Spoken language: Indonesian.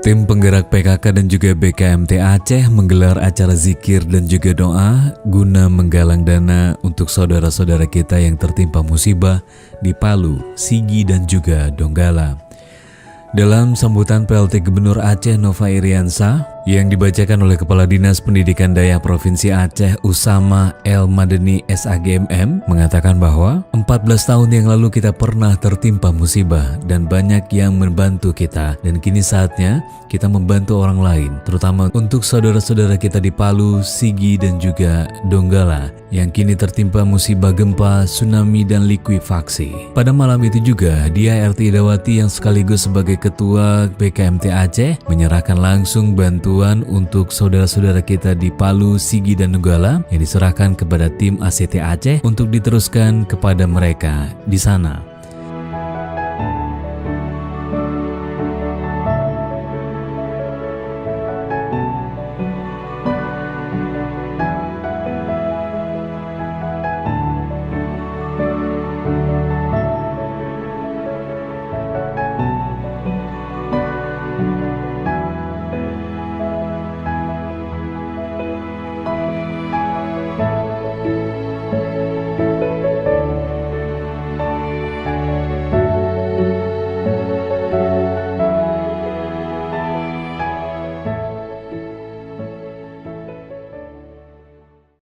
Tim penggerak PKK dan juga BKMT Aceh menggelar acara zikir dan juga doa guna menggalang dana untuk saudara-saudara kita yang tertimpa musibah di Palu, Sigi dan juga Donggala. Dalam sambutan PLT Gubernur Aceh Nova Iriansah yang dibacakan oleh Kepala Dinas Pendidikan Daya Provinsi Aceh Usama El Madeni SAGMM mengatakan bahwa 14 tahun yang lalu kita pernah tertimpa musibah dan banyak yang membantu kita, dan kini saatnya kita membantu orang lain, terutama untuk saudara-saudara kita di Palu, Sigi dan juga Donggala yang kini tertimpa musibah gempa, tsunami dan likuifaksi. Pada malam itu juga dia RT Idawati yang sekaligus sebagai Ketua BKMT Aceh menyerahkan langsung bantuan untuk saudara-saudara kita di Palu, Sigi dan Donggala yang diserahkan kepada tim ACT Aceh untuk diteruskan kepada mereka di sana.